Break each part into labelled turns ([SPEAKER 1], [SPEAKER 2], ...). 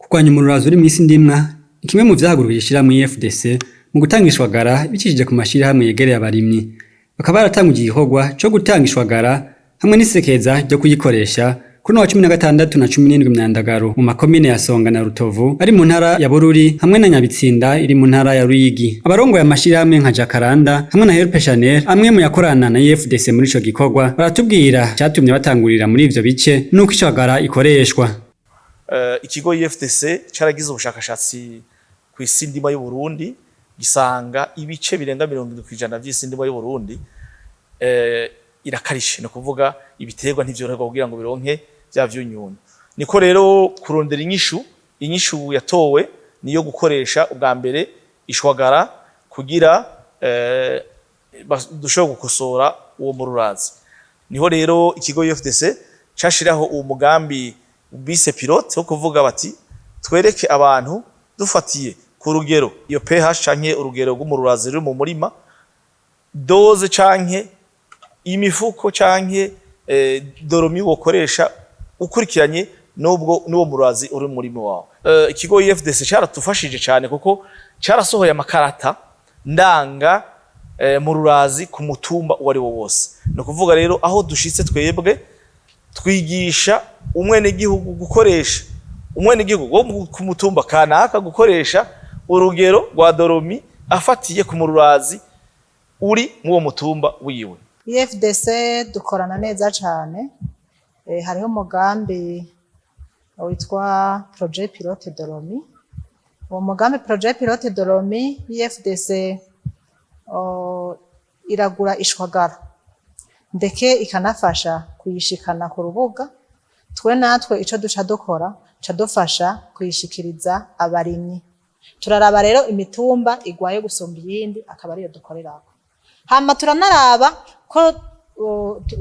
[SPEAKER 1] Kurwanya umururazi uri mw'isi ndimwa ni kimwe mu vyahagurukije ishirahamwe FDC mu gutanga ishwagara bicishije ku mashirahamwe yegereye abarimyi. Bakaba baratanguje igikorwa co gutanga ishwagara hamwe n'isekeza ryo kuyikoresha kuri wa 16 na 17 Myandagaro mu makomine ya Songa na Rutovu ari mu ntara ya Bururi hamwe na Nyabitsinda iri mu ntara ya Ruyigi. Abarongoye amashirahamwe nka Jacaranda hamwe na Help Chanel amwe mu yakorana na FDC muri ico gikorwa baratubwira cyatumye batangurira muri ivyo bice nuko ishwagara ikoreshwa.
[SPEAKER 2] Ikigo FDC caragize ubushakashatsi ku isi ndima y'u Burundi gisanga ibice birenga 70% vy'isi ndima y'u Burundi irakarishe no kuvuga ibiterwa ntivyoroherwa kugira ngo bironke vya vyunyunyu. Niko rero kurondera inyishu yatowe niyo gukoresha ubwa mbere ishwagara kugira dushobora gukosora uwo mururazi. Niho rero ikigo FDC cashiraho uwo mugambi bise pilote wo kuvuga bati twereke abantu dufatiye ku rugero iyo pH canke urugero rw'umururazi ruri mu murima, doze canke imifuko canke doromi wokoresha ukurikiranye n'uwo mururazi uri mu murima wawe. Ikigo FDC caratufashije cyane kuko carasohoye amakarata ndanga mururazi ku mutumba uwari wo wose. No kuvuga rero aho dushitse twebwe twigisha umwene gihugu gukoresha gihugu ku mutumba kanaka gukoresha urugero rwa doromi afatiye ku mururazi uri mu wo mutumba wiwe.
[SPEAKER 3] FDC dukorana neza cyane. Hariho umugambi witwa Projet Pilote Doromi. Uwo mugambi Projet Pilote Doromi FDC iragura ishwagara ndeke ikanafasha kuyishikana ku rubuga. Twe natwe ico duca dukora ca dufasha kuyishikiriza abarimyi. Turaraba rero imitumba igwaye gusumba iyindi akaba ariyo dukorerako. Hama turanaraba ko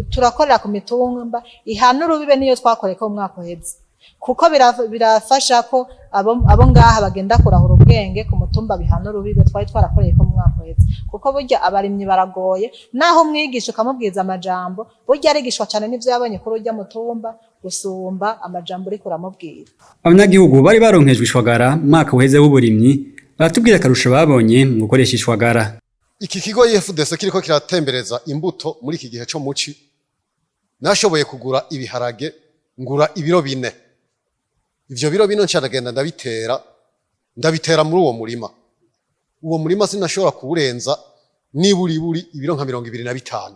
[SPEAKER 3] turakorera ku mitumba ihana urubibe niyo twakoreka mu mwaka uheze, kuko birafasha ko abo ngaha bagenda kurahura ubwenge ku mutumba bihana urubibe twari twarakoreye ko mu mwaka uheze, kuko burya abarimyi baragoye naho mwigisha ukamubwiza amajambo burya arigishwa cyane n'ivyo yabonye kuri urya mutumba gusumba amajambo uri kuramubwira.
[SPEAKER 1] Abanyagihugu bari baronkejwe ishwagara mwaka uheze w'uburimyi baratubwira akarusho babonye mu gukoresha ishwagara.
[SPEAKER 4] Iki kigo FDC kiriko kiratembereza imbuto muri iki gihe cyo muci, nashoboye kugura ibiharage ngura ibiro 4. Ivyo biro 4 ncaragenda ndabitera muri uwo murima. Uwo murima sinashobora kuwurenza niburi ibiro nka 25.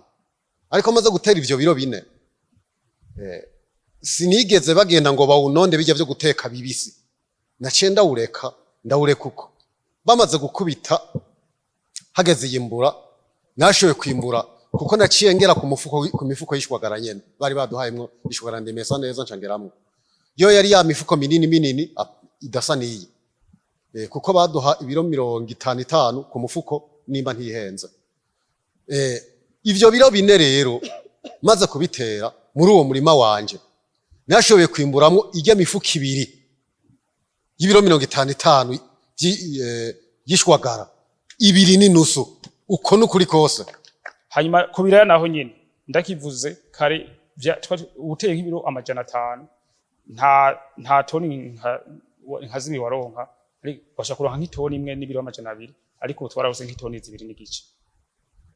[SPEAKER 4] Ariko maze gutera ivyo biro 4 sinigeze bagenda ngo bawunonde bijya byo guteka bibisi. Naciye ndawureka uko. Bamaze gukubita hageze yimbura nashoboye kwimbura kuko naciye ngera ku mifuko y'ishwagara nyene bari baduhayemwo ishwagara ndemesa neza ncangeramwo. Yo yari ya mifuko minini idasa niyi. Kuko baduha ibiro 55 ku mufuko nimba ntihenze. Ivyo biro 4 rero maze kubitera muri uwo murima wanje nashoboye kwimburamwo ijya mifuko 2 y'ibiro 55 y'ishwagara 2.5 uko nukuri kose.
[SPEAKER 5] Hanyuma kubiraya naho nyine ndakivuze kare uteye nk'ibiro 500 nta toni nka zimwe waronka ari bashaka kuronka nk'itoni imwe n'ibiro 200 ariko twararose nk'itoni 2 n'igice.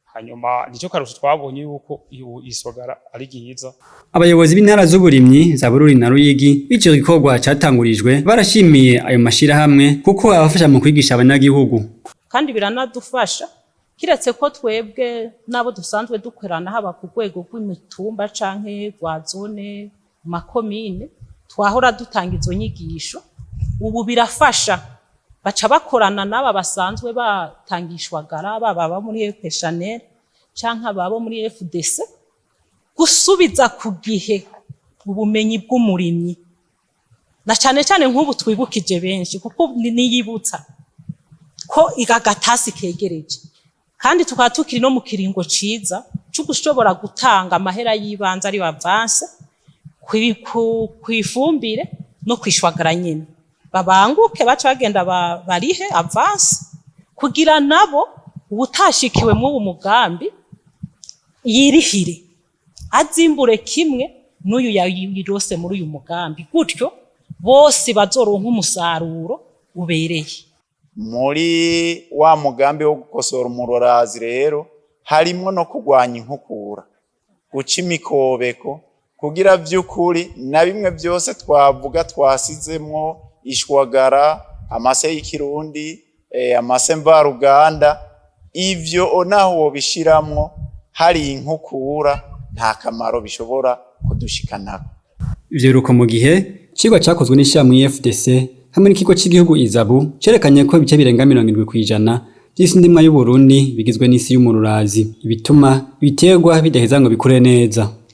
[SPEAKER 5] Hanyuma nico karusho twabonye yuko iswagara ari gihiza.
[SPEAKER 1] Abayobozi b'intara z'uburimyi za Bururi na Ruyigi ico gikorwa cyatangurijwe barashimiye ayo mashirahamwe kuko abafasha mu kwigisha abanyagihugu.
[SPEAKER 6] Kandi biranadufasha kiretse ko twebwe nabo dusanzwe dukorana haba ku rwego rw'imitumba canke rwa zone makomine twahora dutanga izo nyigisho, ubu birafasha baca bakorana n'aba basanzwe batangishwagara baba muri Help Chanel canke babo muri FDC gusubiza ku gihe ubumenyi bw'umurimyi, na cyane nk'ubu twibukije benshi kuko niyibutsa ko igagatasi kegereje kandi tukaba tukiri no mu kiringo ciza cyo gushobora gutanga amahera y'ibanze ari avance kwifumbire no kwishwagara nyene. Babanguke baca bagenda barihe avance kugira nabo ubutashikiwe mu uwo mugambi yirihire azimbure kimwe n'uyu yayirose muri uyu mugambi, gutyo bose bazoronka umusaruro ubereye.
[SPEAKER 7] Muri wa mugambi wo gukosora umurazi rero harimwo no kurwanya inkukura, guca imikobeko kugira vy'ukuri na bimwe byose twavuga twasizemwo ishwagara, amase y'ikirundi, amase mvaruganda, ivyo naho wobishiramwo hari inkukura nta kamaro bishobora kudushikanako.
[SPEAKER 1] Ivyo biruko mu gihe cigwa cakozwe n'ishirahamwe FDC hamwe n'ikigo cy'igihugu Izabu cerekanye ko ibice birenga 70% by'isi ndimwa y'u Burundi bigizwe n'isi y'umururazi, ibituma ibiterwa bidaheza ngo bikure neza.